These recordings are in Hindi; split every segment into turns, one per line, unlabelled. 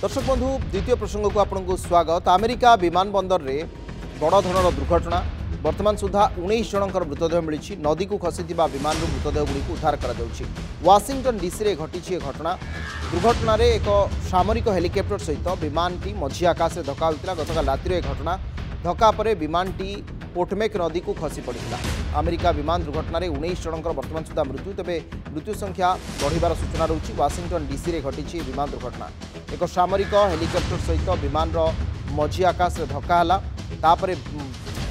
दर्शक बंधु द्वितीय प्रसंग को आपको स्वागत। अमेरिका विमान बंदर रे बड़ धरण दुर्घटना वर्तमान सुधा 19 जनकर मृतदेह मिली। नदी को खसी विमान मृतदेह गुड़ी उद्धार कर वाशिंगटन डीसी रे घटी घटना। दुर्घटना रे एक सामरिक हेलिकप्टर सहित विमान टी मझी आकाश में धक्का होता। गतकाल राति घटना धक्का पर विमान टी पोटमेक नदी को खसी पड़ा। अमेरिका विमान दुर्घटना 19 जनकर वर्तमान सुधा मृत्यु। तेज मृत्यु संख्या बढ़िबार सूचना रही। वाशिंगटन डीसी रे घटी विमान दुर्घटना एक सामरिक हेलिकप्टर सहित विमान मझी आकाश में धक्का है।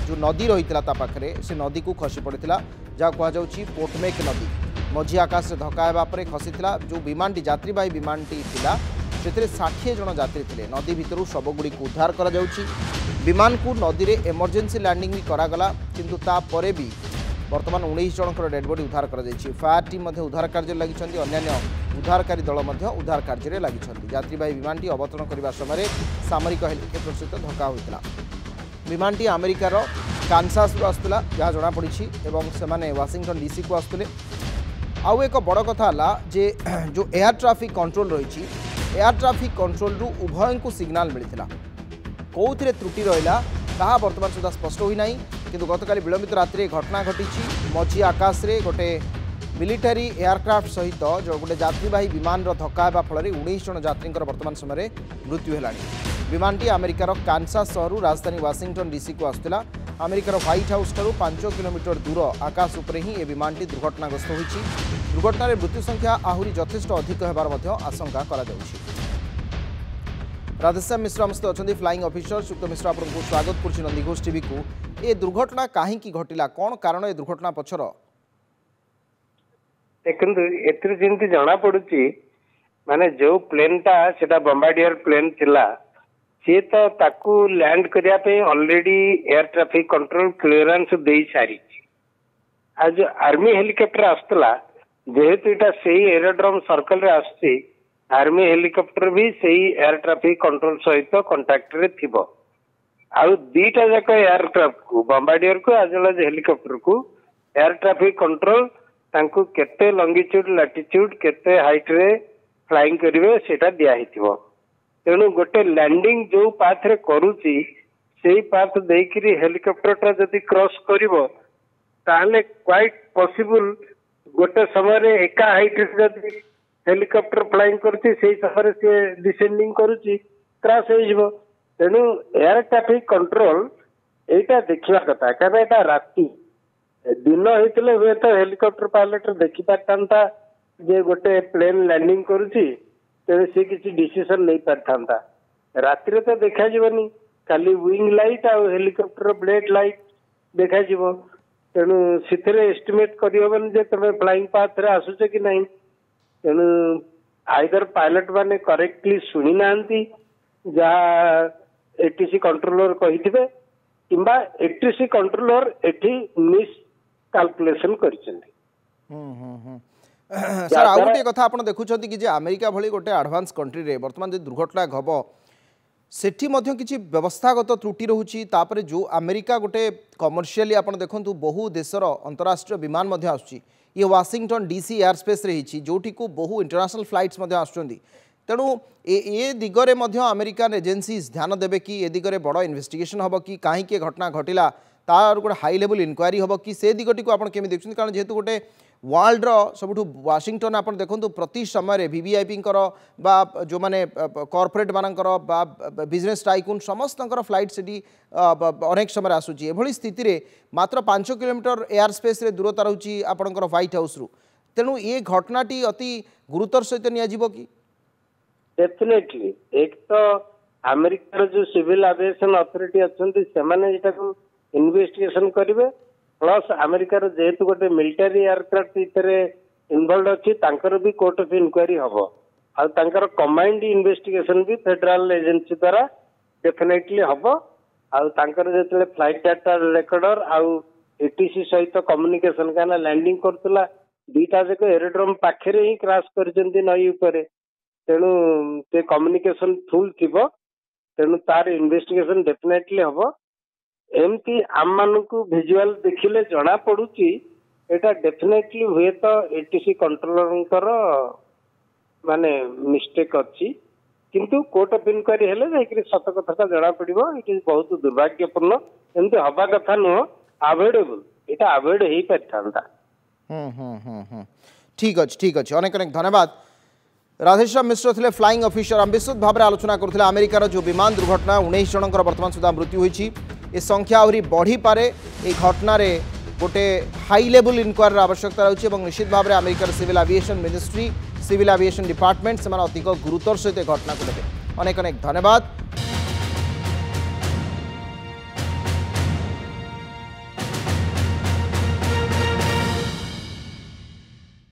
जो नदी रही पाखे से नदी को खसी पड़ा जहाँ कहुच्छी पोटमेक नदी मझी आकाश में धक्का होगा खसी। जो विमान यात्रीवाही विमान से 60 जन यात्री थे। नदी भितर शवगुड़ी को उद्धार कर विमान को नदी में एमरजेंसी लैंडिंग भी करागला किंतु तापर भी वर्तमान 19 जनकर डेड बॉडी उद्धार कर फायर टीम उद्धार कार्य लगी। अन्य उद्धारकारी दल उद्धार कार्य लगी। यात्रीवाही विमान अवतरण करने समय सामरिक हेलिकप्टर सहित धक्का होता। विमानटी अमेरिकार कानसास आसला जहाँ जमापड़ी से वाशिंगटन डीसी को आसुले। आउ एक बड़ कथा जे जो एयर ट्राफिक कंट्रोल रही एयर ट्राफिक कंट्रोल रु उभय को सिग्नाल मिलता कौन त्रुटि रहा वर्तमान सुधा स्पष्ट होना किंतु गतकाली विलंबित रात्रि घटना घटी। मझी आकाश रे गोटे मिलिटारी एयरक्राफ्ट सहित जो गोटे यात्रीवाही विमान धक्का होगा फल 19 जन यात्री वर्तमान समय मृत्यु है। विमानटी अमेरिकार कानसास सहर राजधानी वाशिंगटन डीसी को आसुला। अमेरिकार व्हाइट हाउस ठारू 5 किलोमीटर दूर आकाश उपरे ही विमानटी दुर्घटनाग्रस्त होती। दुर्घटना मृत्यु संख्या आहरी यथेष्ट अधिक होबार आशंका करा जाउछि। राधेश्याम मिश्र आम सहित अच्छा फ्लाइंग ऑफिसर सुक्त मिश्र आपको स्वागत करुच्ची नंदीघोष टीवी को। ये दुर्घटना कहीं घटिला कौन कारण ए दुर्घटना पछर
देखते जना पड़ी माने जो प्लेनटा सेटा बम्बार्डियर प्लेन थिला सी तो ताकू लैंड करने already air traffic control clearance दे सारी। आज जो आर्मी हेलिकॉप्टर आसला जेहेतु इटा सही एरोड्रोम सर्कल रे आसची आर्मी हेलिकॉप्टर भी सही एयर ट्रैफिक कंट्रोल सहित कांटेक्ट रे थिबो। आउ दीटा जाक एयरक्राफ्ट को बम्बार्डियर को आज वेल हेलिकॉप्टर को एयर ट्रैफिक कंट्रोल तांको केते लॉन्गिट्यूड लैटिट्यूड केते हाइट रे फ्लाइंग करिवे सेटा दिया हिथिबो। तेणु गोटे लैंडिंग जो पाथ रे करूची सेही पाथ देकरी हेलिकॉप्टर टा जदि क्रॉस करिवो ताहले क्वाइट पॉसिबल गोटे समय रे एका हाइट रे जदि हेलिकॉप्टर फ्लाइंग करती से समय से डिसेंडिंग करूची क्रॉस हो जिवो। तेणु एयर ट्रैफिक कंट्रोल एटा देखिबा कथा कारण एटा राती दिन होते हुए तो हेलिकॉप्टर पायलट देखी पारता जे गोटे प्लेन लैंडिंग करुच्ची तेरे से किसी डिसीजन नहीं पारता। राति तो देखा जीवनी खाली विंग लाइट आ हेलिकॉप्टर ब्लेड लाइट देखा जीव। तेणु से एस्टिमेट करहबन जे तुम फ्लाइंग पाथ रे आसुच कि नहीं। तेणु आइदर पायलट माने करेक्टली शुणी ना जहाँ एटीसी कंट्रोलर कही किंबा एटीसी कंट्रोलर एठी मिस कैलकुलेशन करिसेंती।
सर आ गोटे कथा आपण देखुछंती कि जे अमेरिका भली गोटे एडवांस कंट्री रे वर्तमान जे दुर्घटना घब सेठी मध्य किछि व्यवस्थागत त्रुटि रहुछि। तापरे जो अमेरिका गोटे कमर्शियली आपण देखंतु बहु देशर अंतरराष्ट्रीय विमान मध्य आसुछि। ये वाशिंगटन डीसी एयर स्पेस रे हिछि जोठी को बहु इंटरनेशनल फ्लाइट्स मध्य आसुछंती। तेणु ए दिगरे मध्य अमेरिकन एजेंसीज ध्यान देबे कि ए दिगरे बड़ इन्वेस्टिगेशन हबो कि काहे के घटना घटिला तार गोटे हाई लेवल इनक्वारी हम कि से दिगटी को आप केमी देखुं कारण जेहेतु गोटे वर्ल्ड सबुठ वाशिंगटन आप देखो प्रति समय वीवीआईपी जो मैंने कॉर्पोरेट मानकर बिजनेस टाइकून समस्त फ्लाइट से अनेक समय आसूची एभली स्थिति रे मात्र 5 किलोमीटर एयर स्पेस रे दूरता रही आपंकर व्हाइट हाउस रु। तेणु ये घटनाटी अति गुरुतर सहित नियाजिबो कि
डेफिनेटली एक तो अमेरिकार जो सिविल एविएशन अथॉरिटी अच्छी से इन्वेस्टिगेशन करेंगे प्लस अमेरिकार जेहेतु गोटे मिलिटारी एयरक्राफ्ट इनवॉल्व अच्छी भी कोर्ट ऑफ इनक्वारी हम आर कमांड इन्वेस्टिगेशन भी फेडरल एजेंसी द्वारा डेफिनेटली हम आते फ्लाइट डाटा रेकर्डर आउ एटीसी सहित कम्युनिकेशन क्या लैंडिंग करतला दीटा जाक एरोड्रोम पाखे ही क्रैश कर नई उपर। तेणु से कम्युनिकेशन फुल थी तेणु तार इन्वेस्टिगेशन डेफिनेटली हम एमती आम मान को भिजुआल देखिले जना पड़ुची एटा डेफिनेटली हुए तो एटीसी कंट्रोलर माने मिस्टेक अच्छी किंतु कोर्ट ऑफ इनक्वारी हेले जाइकरी सत कथा जना पड़िबो। इट इज बहुत दुर्भाग्यपूर्ण एमती हवा कथा नुह अवॉइडेबल एटा अवॉइड हेई परथांता।
ठीक अच्छे अनेक अनेक धन्यवाद। राधेश्याम मिश्र थे फ्लाइंग ऑफिसर आम विस्तृत भाव में आलोचना करते अमेरिकार जो विमान दुर्घटना 19 जनकर बर्तमान सुधा मृत्यु होती ए संख्या आहरी बढ़ी पारे। ए घटना गोटे हाई लेवल इनक्वारी आवश्यकता रही है निश्चित भाव में अमेरिकार civil aviation ministry civil aviation department से अधिक गुरुतर सहित घटना को लेते। अनेक अनेक धन्यवाद।